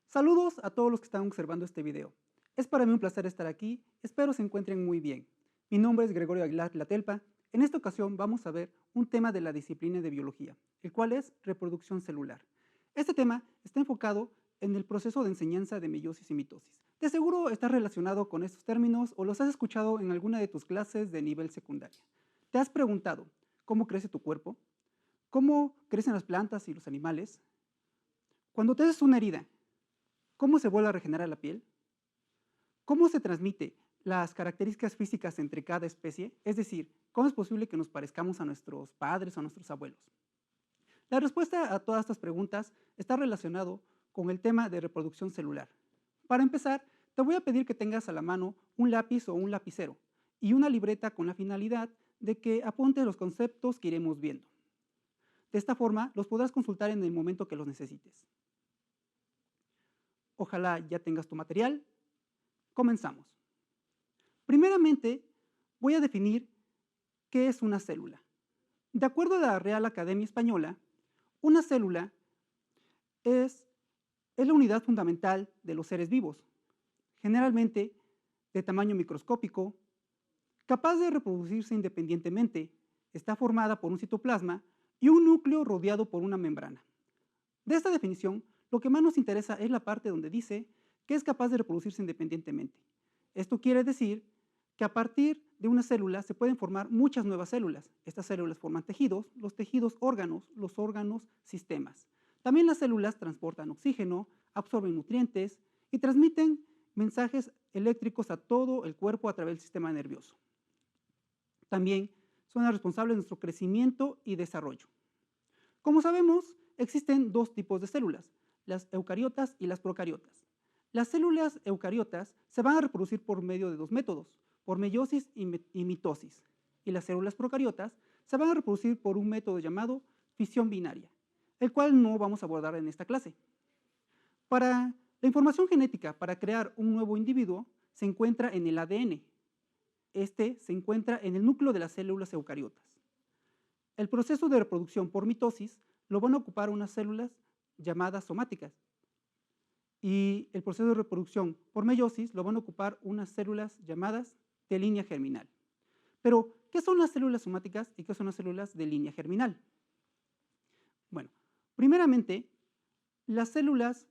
Saludos a todos los que están observando este video. Es para mí un placer estar aquí, espero se encuentren muy bien. Mi nombre es Gregorio Aguilar Latelpa. En esta ocasión vamos a ver un tema de la disciplina de biología, el cual es reproducción celular. Este tema está enfocado en el proceso de enseñanza de meiosis y mitosis. De seguro estás relacionado con estos términos o los has escuchado en alguna de tus clases de nivel secundaria. ¿Te has preguntado cómo crece tu cuerpo? ¿Cómo crecen las plantas y los animales? Cuando te haces una herida, ¿cómo se vuelve a regenerar la piel? ¿Cómo se transmite las características físicas entre cada especie? Es decir, ¿cómo es posible que nos parezcamos a nuestros padres o a nuestros abuelos? La respuesta a todas estas preguntas está relacionado con el tema de reproducción celular. Para empezar, te voy a pedir que tengas a la mano un lápiz o un lapicero y una libreta con la finalidad de que apuntes los conceptos que iremos viendo. De esta forma, los podrás consultar en el momento que los necesites. Ojalá ya tengas tu material. Comenzamos. Primeramente, voy a definir qué es una célula. De acuerdo a la Real Academia Española, una célula es la unidad fundamental de los seres vivos, generalmente de tamaño microscópico, capaz de reproducirse independientemente, está formada por un citoplasma y un núcleo rodeado por una membrana. De esta definición, lo que más nos interesa es la parte donde dice que es capaz de reproducirse independientemente. Esto quiere decir que a partir de una célula se pueden formar muchas nuevas células. Estas células forman tejidos, los tejidos órganos, los órganos sistemas. También las células transportan oxígeno, absorben nutrientes y transmiten mensajes eléctricos a todo el cuerpo a través del sistema nervioso. También son las responsables de nuestro crecimiento y desarrollo. Como sabemos, existen dos tipos de células, las eucariotas y las procariotas. Las células eucariotas se van a reproducir por medio de dos métodos, por meiosis y mitosis. Y las células procariotas se van a reproducir por un método llamado fisión binaria, el cual no vamos a abordar en esta clase. Para la información genética para crear un nuevo individuo se encuentra en el ADN. Este se encuentra en el núcleo de las células eucariotas. El proceso de reproducción por mitosis lo van a ocupar unas células llamadas somáticas. Y el proceso de reproducción por meiosis lo van a ocupar unas células llamadas de línea germinal. Pero, ¿qué son las células somáticas y qué son las células de línea germinal? Bueno, primeramente, las células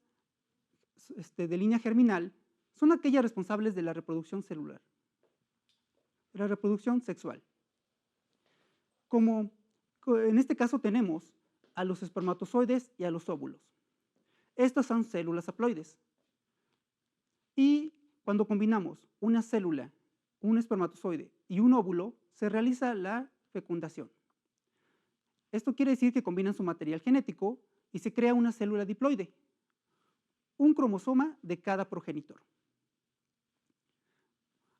de línea germinal son aquellas responsables de la reproducción celular, de la reproducción sexual. Como en este caso tenemos a los espermatozoides y a los óvulos. Estas son células haploides. Y cuando combinamos una célula, un espermatozoide y un óvulo, se realiza la fecundación. Esto quiere decir que combinan su material genético y se crea una célula diploide, un cromosoma de cada progenitor.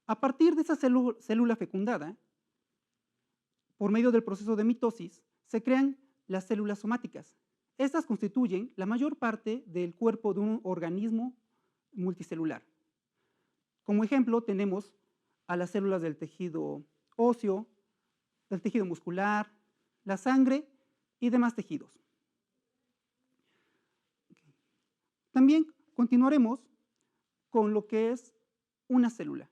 A partir de esa célula fecundada, por medio del proceso de mitosis, se crean las células somáticas. Estas constituyen la mayor parte del cuerpo de un organismo multicelular. Como ejemplo, tenemos a las células del tejido óseo, del tejido muscular, la sangre y demás tejidos. También continuaremos con lo que es una célula.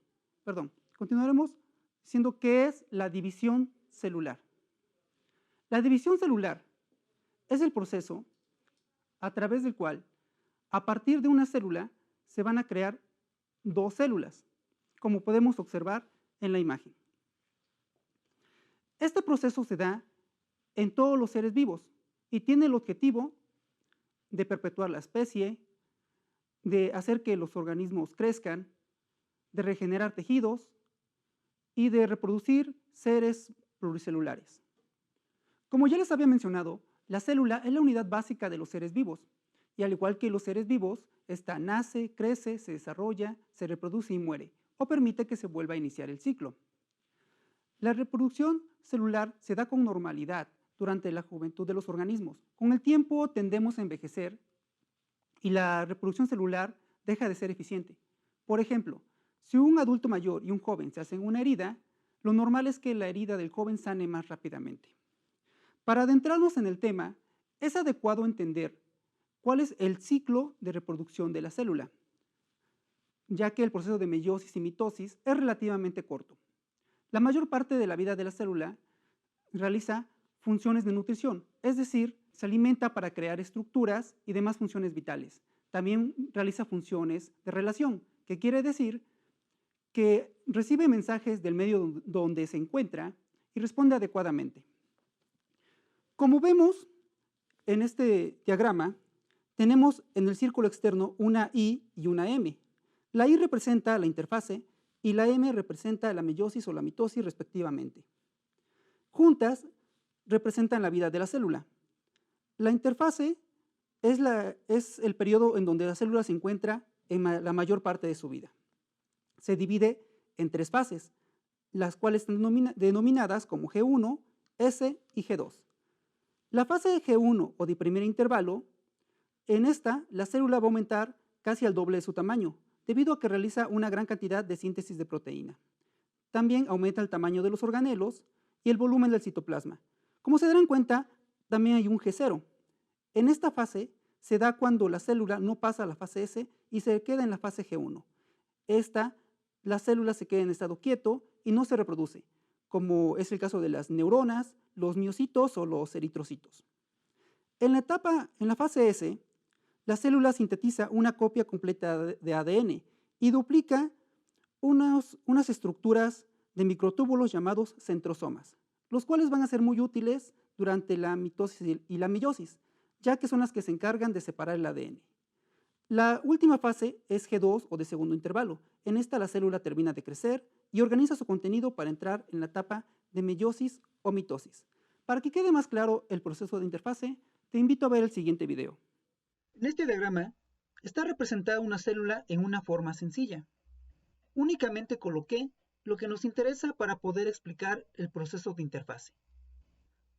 Continuaremos diciendo qué es la división celular. La división celular es el proceso a través del cual, a partir de una célula, se van a crear dos células, como podemos observar en la imagen. Este proceso se da en todos los seres vivos y tiene el objetivo de perpetuar la especie, de hacer que los organismos crezcan, de regenerar tejidos y de reproducir seres pluricelulares. Como ya les había mencionado, la célula es la unidad básica de los seres vivos y al igual que los seres vivos, esta nace, crece, se desarrolla, se reproduce y muere o permite que se vuelva a iniciar el ciclo. La reproducción celular se da con normalidad durante la juventud de los organismos. Con el tiempo tendemos a envejecer y la reproducción celular deja de ser eficiente. Por ejemplo, si un adulto mayor y un joven se hacen una herida, lo normal es que la herida del joven sane más rápidamente. Para adentrarnos en el tema, es adecuado entender cuál es el ciclo de reproducción de la célula, ya que el proceso de meiosis y mitosis es relativamente corto. La mayor parte de la vida de la célula realiza funciones de nutrición, es decir, se alimenta para crear estructuras y demás funciones vitales. También realiza funciones de relación, que quiere decir que recibe mensajes del medio donde se encuentra y responde adecuadamente. Como vemos en este diagrama, tenemos en el círculo externo una I y una M. La I representa la interfase y la M representa la meiosis o la mitosis respectivamente. Juntas representan la vida de la célula. La interfase es el periodo en donde la célula se encuentra en la mayor parte de su vida. Se divide en 3 fases, las cuales están denominadas como G1, S y G2. La fase de G1 o de primer intervalo, en esta la célula va a aumentar casi al doble de su tamaño, debido a que realiza una gran cantidad de síntesis de proteína. También aumenta el tamaño de los organelos y el volumen del citoplasma. Como se darán cuenta, también hay un G0. En esta fase se da cuando la célula no pasa a la fase S y se queda en la fase G1. La célula se queda en estado quieto y no se reproduce, como es el caso de las neuronas, los miocitos o los eritrocitos. En la fase S, la célula sintetiza una copia completa de ADN y duplica unas estructuras de microtúbulos llamados centrosomas, los cuales van a ser muy útiles durante la mitosis y la meiosis, ya que son las que se encargan de separar el ADN. La última fase es G2 o de segundo intervalo. En esta la célula termina de crecer y organiza su contenido para entrar en la etapa de meiosis o mitosis. Para que quede más claro el proceso de interfase, te invito a ver el siguiente video. En este diagrama está representada una célula en una forma sencilla. Únicamente coloqué lo que nos interesa para poder explicar el proceso de interfase.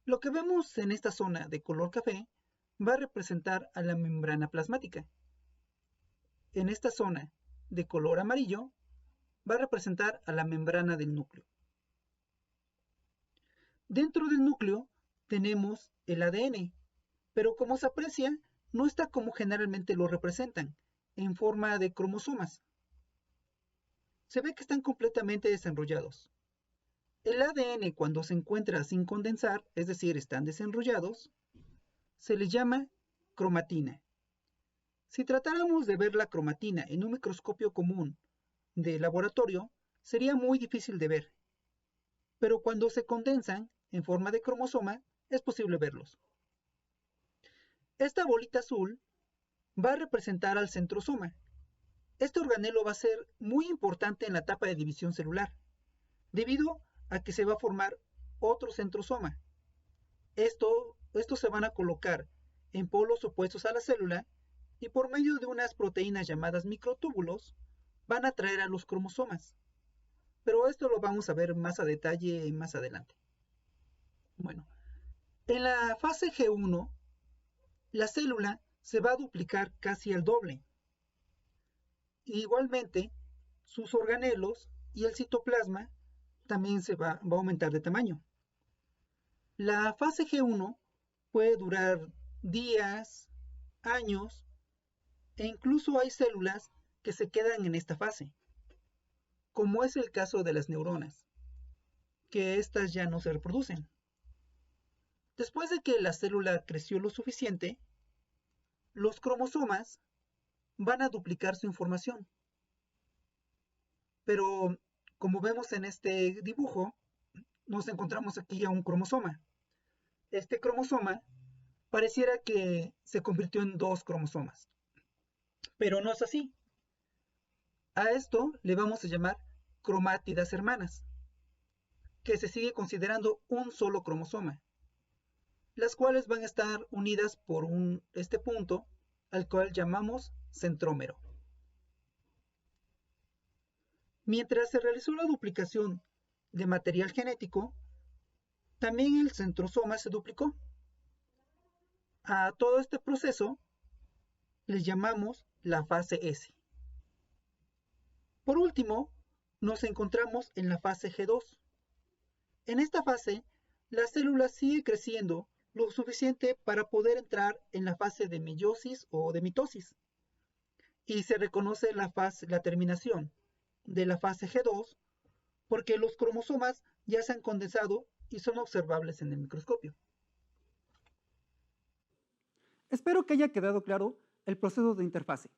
Lo que vemos en esta zona de color café va a representar a la membrana plasmática. En esta zona de color amarillo va a representar a la membrana del núcleo. Dentro del núcleo tenemos el ADN, pero como se aprecia, no está como generalmente lo representan, en forma de cromosomas. Se ve que están completamente desenrollados. El ADN, cuando se encuentra sin condensar, es decir, están desenrollados, se les llama cromatina. Si tratáramos de ver la cromatina en un microscopio común de laboratorio, sería muy difícil de ver. Pero cuando se condensan en forma de cromosoma, es posible verlos. Esta bolita azul va a representar al centrosoma. Este organelo va a ser muy importante en la etapa de división celular, debido a que se va a formar otro centrosoma. Estos se van a colocar en polos opuestos a la célula y por medio de unas proteínas llamadas microtúbulos van a atraer a los cromosomas. Pero esto lo vamos a ver más a detalle más adelante. Bueno, en la fase G1, la célula se va a duplicar casi al doble. Igualmente, sus organelos y el citoplasma también se va a aumentar de tamaño. La fase G1 puede durar días, años, e incluso hay células que se quedan en esta fase, como es el caso de las neuronas, que estas ya no se reproducen. Después de que la célula creció lo suficiente, los cromosomas van a duplicar su información. Pero como vemos en este dibujo, nos encontramos aquí a un cromosoma. Este cromosoma pareciera que se convirtió en 2 cromosomas, pero no es así. A esto le vamos a llamar cromátidas hermanas, que se sigue considerando un solo cromosoma, las cuales van a estar unidas por este punto al cual llamamos centrómero. Mientras se realizó la duplicación de material genético, también el centrosoma se duplicó. A todo este proceso le llamamos la fase S. Por último, nos encontramos en la fase G2. En esta fase, la célula sigue creciendo lo suficiente para poder entrar en la fase de meiosis o de mitosis. Y se reconoce la terminación de la fase G2 porque los cromosomas ya se han condensado y son observables en el microscopio. Espero que haya quedado claro el proceso de interfase.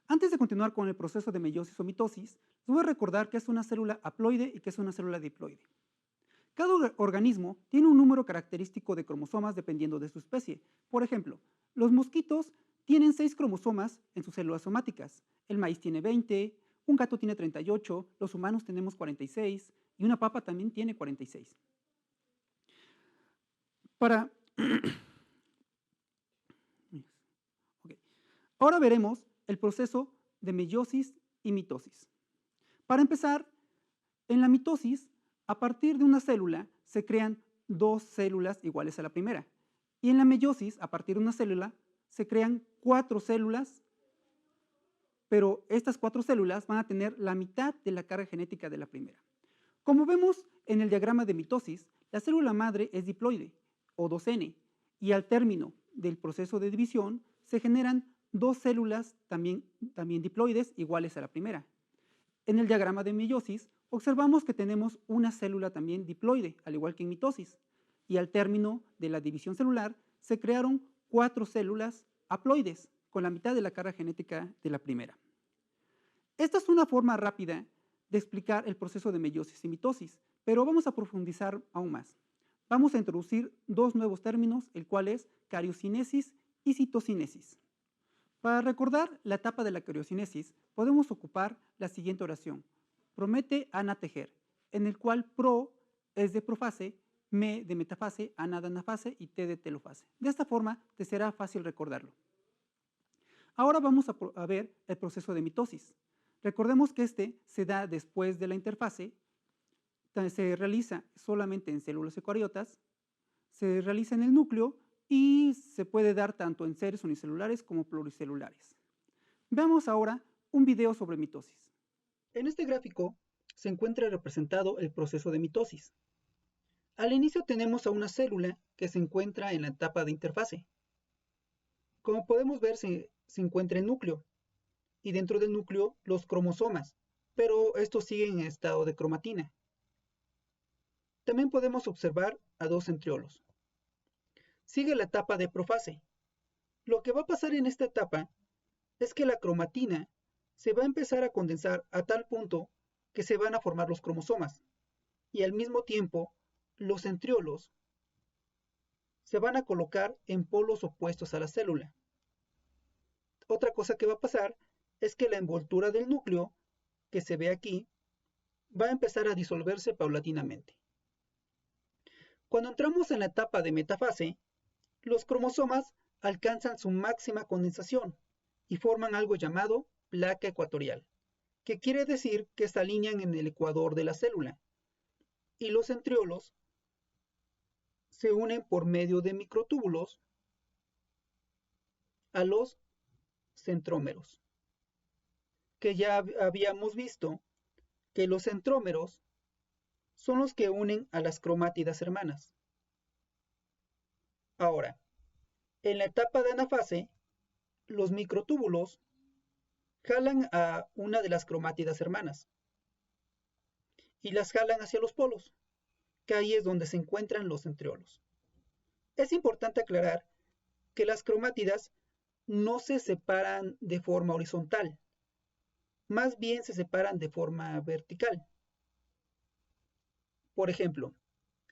Antes de continuar con el proceso de meiosis o mitosis, les voy a recordar que es una célula haploide y que es una célula diploide. Cada organismo tiene un número característico de cromosomas dependiendo de su especie. Por ejemplo, los mosquitos tienen 6 cromosomas en sus células somáticas. El maíz tiene 20, un gato tiene 38, los humanos tenemos 46 y una papa también tiene 46. Ahora veremos el proceso de meiosis y mitosis. Para empezar, en la mitosis, a partir de una célula se crean 2 células iguales a la primera. Y en la meiosis, a partir de una célula, se crean 4 células, pero estas 4 células van a tener la mitad de la carga genética de la primera. Como vemos en el diagrama de mitosis, la célula madre es diploide, o 2N, y al término del proceso de división se generan 2 células también diploides iguales a la primera. En el diagrama de meiosis observamos que tenemos una célula también diploide, al igual que en mitosis, y al término de la división celular se crearon 4 células haploides, con la mitad de la carga genética de la primera. Esta es una forma rápida de explicar el proceso de meiosis y mitosis, pero vamos a profundizar aún más. Vamos a introducir 2 nuevos términos, el cual es cariocinesis y citocinesis. Para recordar la etapa de la cariocinesis, podemos ocupar la siguiente oración. Promete Ana tejer, en el cual pro es de profase, me de metafase, ana de anafase y te de telofase. De esta forma te será fácil recordarlo. Ahora vamos a ver el proceso de mitosis. Recordemos que este se da después de la interfase, se realiza solamente en células eucariotas, se realiza en el núcleo y se puede dar tanto en seres unicelulares como pluricelulares. Veamos ahora un video sobre mitosis. En este gráfico se encuentra representado el proceso de mitosis. Al inicio tenemos a una célula que se encuentra en la etapa de interfase. Como podemos ver, se encuentra el núcleo, y dentro del núcleo los cromosomas, pero estos siguen en estado de cromatina. También podemos observar a 2 centriolos. Sigue la etapa de profase. Lo que va a pasar en esta etapa es que la cromatina se va a empezar a condensar a tal punto que se van a formar los cromosomas, y al mismo tiempo los centriolos se van a colocar en polos opuestos a la célula. Otra cosa que va a pasar es que la envoltura del núcleo, que se ve aquí, va a empezar a disolverse paulatinamente. Cuando entramos en la etapa de metafase, los cromosomas alcanzan su máxima condensación y forman algo llamado placa ecuatorial, que quiere decir que se alinean en el ecuador de la célula, y los centriolos se unen por medio de microtúbulos a los centrómeros, que ya habíamos visto que los centrómeros son los que unen a las cromátidas hermanas. Ahora, en la etapa de anafase, los microtúbulos jalan a una de las cromátidas hermanas y las jalan hacia los polos, que ahí es donde se encuentran los centriolos. Es importante aclarar que las cromátidas no se separan de forma horizontal, más bien se separan de forma vertical. Por ejemplo,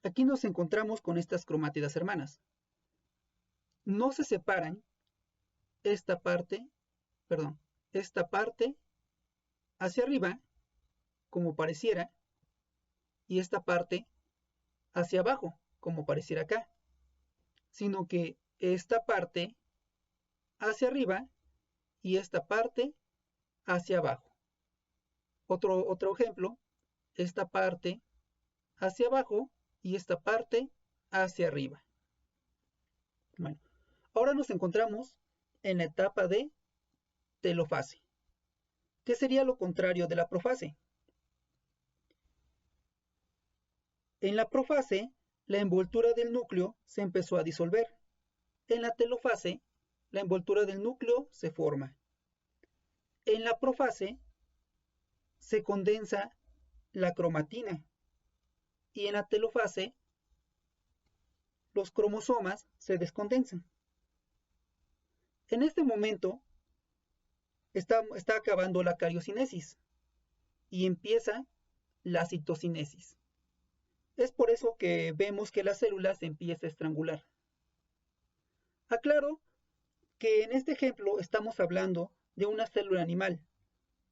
aquí nos encontramos con estas cromátidas hermanas. No se separan esta parte hacia arriba, como pareciera, y esta parte hacia abajo, como pareciera acá, sino que esta parte hacia arriba y esta parte hacia abajo. Otro ejemplo, esta parte hacia abajo y esta parte hacia arriba. Bueno, ahora nos encontramos en la etapa de telofase, que sería lo contrario de la profase. En la profase, la envoltura del núcleo se empezó a disolver. En la telofase, la envoltura del núcleo se forma. En la profase, se condensa la cromatina. Y en la telofase, los cromosomas se descondensan. En este momento, está acabando la cariocinesis y empieza la citocinesis. Es por eso que vemos que la célula se empieza a estrangular. Aclaro que en este ejemplo estamos hablando de una célula animal.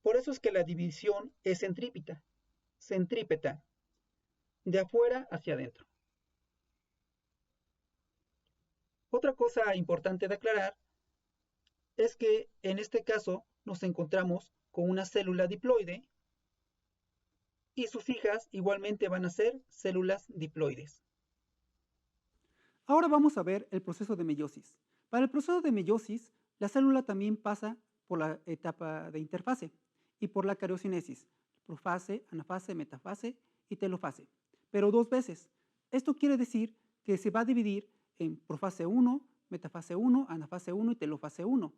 Por eso es que la división es centrípeta, de afuera hacia adentro. Otra cosa importante de aclarar es que en este caso nos encontramos con una célula diploide y sus hijas igualmente van a ser células diploides. Ahora vamos a ver el proceso de meiosis. Para el proceso de meiosis, la célula también pasa por la etapa de interfase y por la cariocinesis, profase, anafase, metafase y telofase, pero 2 veces. Esto quiere decir que se va a dividir en profase 1, metafase 1, anafase 1 y telofase 1.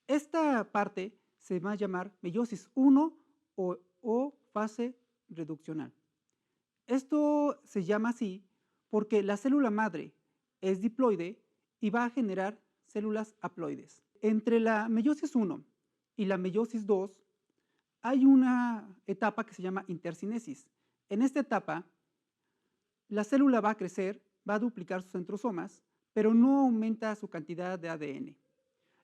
Esta parte se va a llamar meiosis 1 o fase reduccional. Esto se llama así porque la célula madre es diploide y va a generar células haploides. Entre la meiosis 1 y la meiosis 2 hay una etapa que se llama intercinesis. En esta etapa, la célula va a crecer, va a duplicar sus centrosomas, pero no aumenta su cantidad de ADN.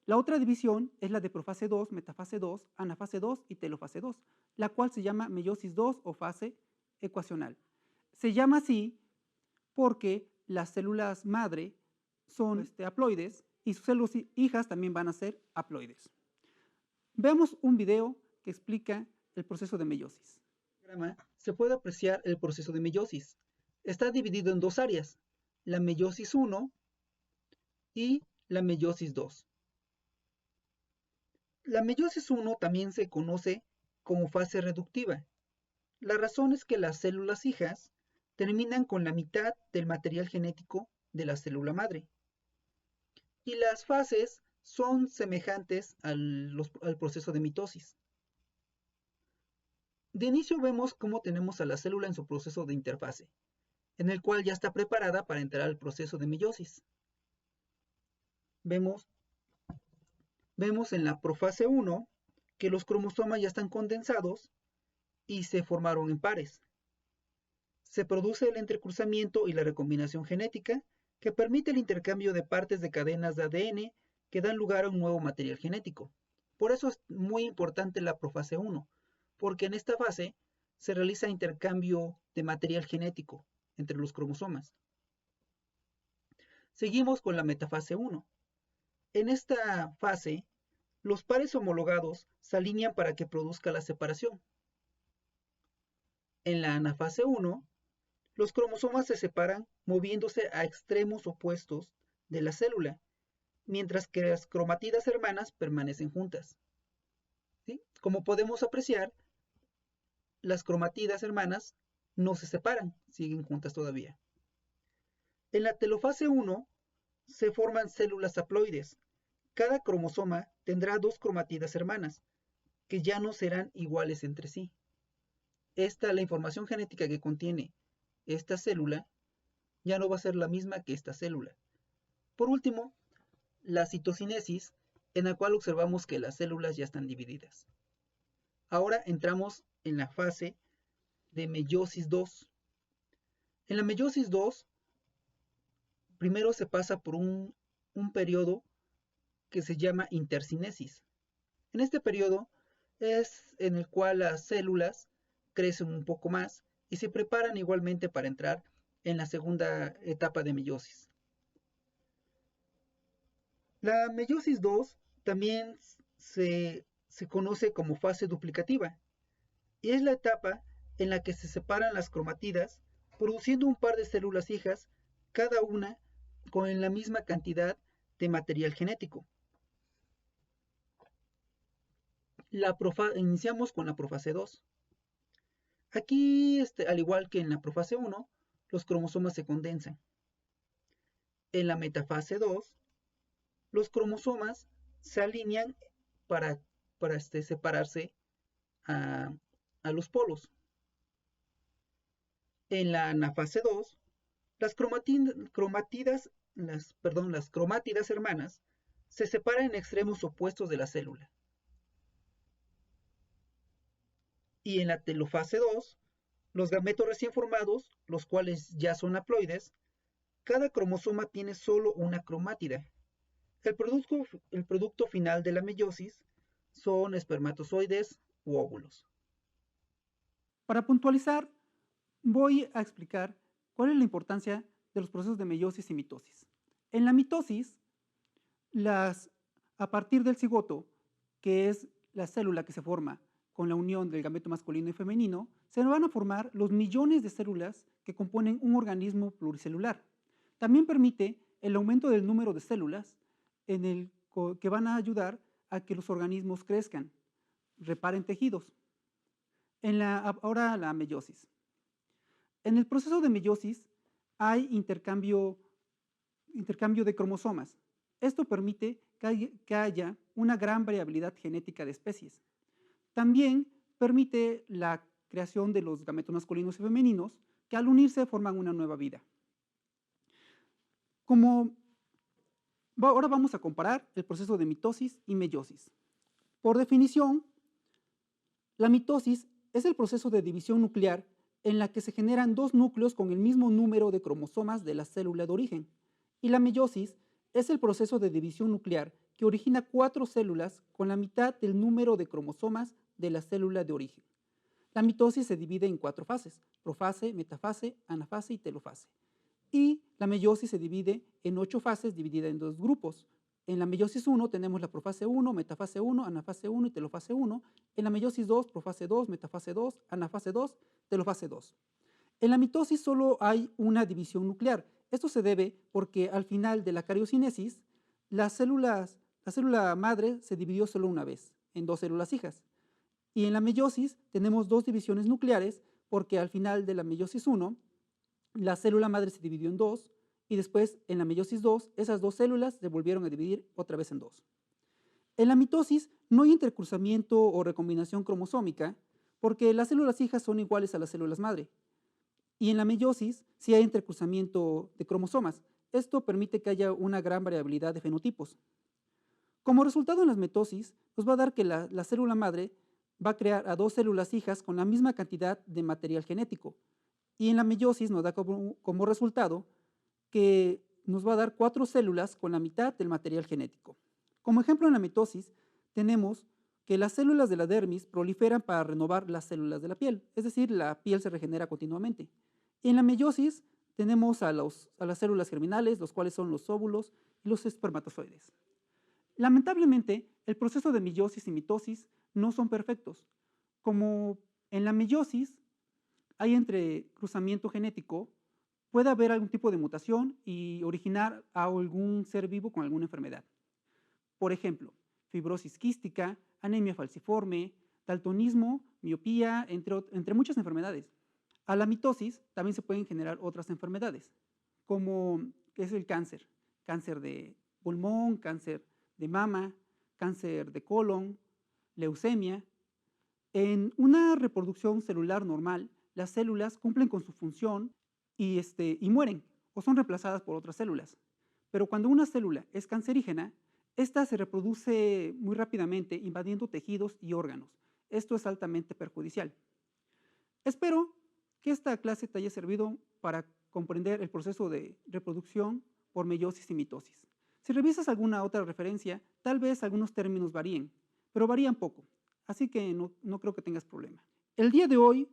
La otra división es la de profase 2, metafase 2, anafase 2 y telofase 2, la cual se llama meiosis 2 o fase ecuacional. Se llama así porque las células madre son haploides y sus células hijas también van a ser haploides. Veamos un video que explica el proceso de meiosis. Se puede apreciar el proceso de meiosis. Está dividido en 2 áreas, la meiosis 1 y la meiosis 2. La meiosis 1 también se conoce como fase reductiva. La razón es que las células hijas terminan con la mitad del material genético de la célula madre. Y las fases son semejantes al proceso de mitosis. De inicio vemos cómo tenemos a la célula en su proceso de interfase, en el cual ya está preparada para entrar al proceso de meiosis. Vemos en la profase 1 que los cromosomas ya están condensados y se formaron en pares. Se produce el entrecruzamiento y la recombinación genética que permite el intercambio de partes de cadenas de ADN que dan lugar a un nuevo material genético. Por eso es muy importante la profase 1, porque en esta fase se realiza intercambio de material genético entre los cromosomas. Seguimos con la metafase 1. En esta fase, los pares homologados se alinean para que produzca la separación. En la anafase 1, los cromosomas se separan moviéndose a extremos opuestos de la célula, mientras que las cromatidas hermanas permanecen juntas. ¿Sí? Como podemos apreciar, las cromatidas hermanas no se separan, siguen juntas todavía. En la telofase 1 se forman células haploides. Cada cromosoma tendrá 2 cromatidas hermanas, que ya no serán iguales entre sí. La información genética que contiene esta célula ya no va a ser la misma que esta célula. Por último, la citocinesis, en la cual observamos que las células ya están divididas. Ahora entramos en la fase de meiosis 2. En la meiosis 2, primero se pasa por un periodo que se llama intercinesis. En este periodo es en el cual las células crecen un poco más y se preparan igualmente para entrar en la segunda etapa de meiosis. La meiosis 2 también se conoce como fase duplicativa y es la etapa en la que se separan las cromatidas produciendo un par de células hijas, cada una con la misma cantidad de material genético. Iniciamos con la profase 2. Aquí, al igual que en la profase 1, los cromosomas se condensan. En la metafase 2, los cromosomas se alinean para, separarse a, a los polos. En la anafase 2, las cromátidas hermanas se separan en extremos opuestos de la célula. Y en la telofase 2, los gametos recién formados, los cuales ya son haploides, cada cromosoma tiene solo una cromátida. El producto final de la meiosis son espermatozoides u óvulos. Para puntualizar, voy a explicar cuál es la importancia de los procesos de meiosis y mitosis. En la mitosis, a partir del cigoto, que es la célula que se forma con la unión del gameto masculino y femenino, se van a formar los millones de células que componen un organismo pluricelular. También permite el aumento del número de células que van a ayudar a que los organismos crezcan, reparen tejidos. Ahora la meiosis. En el proceso de meiosis hay intercambio de cromosomas. Esto permite que haya una gran variabilidad genética de especies. También permite la creación de los gametos masculinos y femeninos que al unirse forman una nueva vida. Ahora vamos a comparar el proceso de mitosis y meiosis. Por definición, la mitosis es el proceso de división nuclear en la que se generan dos núcleos con el mismo número de cromosomas de la célula de origen. Y la meiosis es el proceso de división nuclear que origina 4 células con la mitad del número de cromosomas de la célula de origen. La mitosis se divide en 4 fases: profase, metafase, anafase y telofase. Y la meiosis se divide en 8 fases dividida en 2 grupos. En la meiosis 1 tenemos la profase 1, metafase 1, anafase 1 y telofase 1. En la meiosis 2, profase 2, metafase 2, anafase 2, telofase 2. En la mitosis solo hay una división nuclear. Esto se debe porque al final de la cariocinesis, la célula madre se dividió solo una vez, en 2 células hijas. Y en la meiosis tenemos 2 divisiones nucleares porque al final de la meiosis 1, la célula madre se dividió en 2 y después en la meiosis 2, esas 2 células se volvieron a dividir otra vez en 2. En la mitosis no hay intercruzamiento o recombinación cromosómica porque las células hijas son iguales a las células madre. Y en la meiosis sí hay intercruzamiento de cromosomas. Esto permite que haya una gran variabilidad de fenotipos. Como resultado en las mitosis, nos va a dar que la célula madre va a crear a 2 células hijas con la misma cantidad de material genético. Y en la meiosis nos da como resultado que nos va a dar 4 células con la mitad del material genético. Como ejemplo, en la mitosis tenemos que las células de la dermis proliferan para renovar las células de la piel, es decir, la piel se regenera continuamente. En la meiosis tenemos a las células germinales, los cuales son los óvulos y los espermatozoides. Lamentablemente, el proceso de meiosis y mitosis no son perfectos. Como en la meiosis hay entrecruzamiento genético, puede haber algún tipo de mutación y originar a algún ser vivo con alguna enfermedad. Por ejemplo, fibrosis quística, anemia falciforme, daltonismo, miopía, entre muchas enfermedades. A la mitosis también se pueden generar otras enfermedades, como es el cáncer, cáncer de pulmón, cáncer de mama, cáncer de colon, leucemia. En una reproducción celular normal, las células cumplen con su función y mueren o son reemplazadas por otras células. Pero cuando una célula es cancerígena, esta se reproduce muy rápidamente invadiendo tejidos y órganos. Esto es altamente perjudicial. Espero que esta clase te haya servido para comprender el proceso de reproducción por meiosis y mitosis. Si revisas alguna otra referencia, tal vez algunos términos varíen, pero varían poco, así que no creo que tengas problema. El día de hoy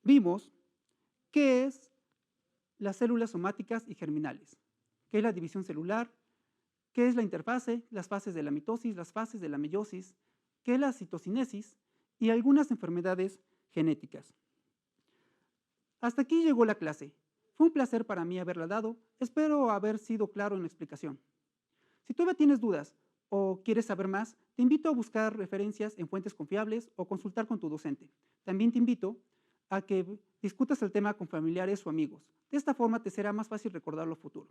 vimos qué es las células somáticas y germinales, qué es la división celular, qué es la interfase, las fases de la mitosis, las fases de la meiosis, qué es la citocinesis y algunas enfermedades genéticas. Hasta aquí llegó la clase. Fue un placer para mí haberla dado. Espero haber sido claro en la explicación. Si todavía tienes dudas o quieres saber más, te invito a buscar referencias en fuentes confiables o consultar con tu docente. También te invito a que discutas el tema con familiares o amigos. De esta forma te será más fácil recordarlo a futuro.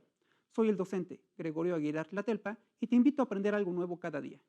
Soy el docente Gregorio Aguilar Latelpa y te invito a aprender algo nuevo cada día.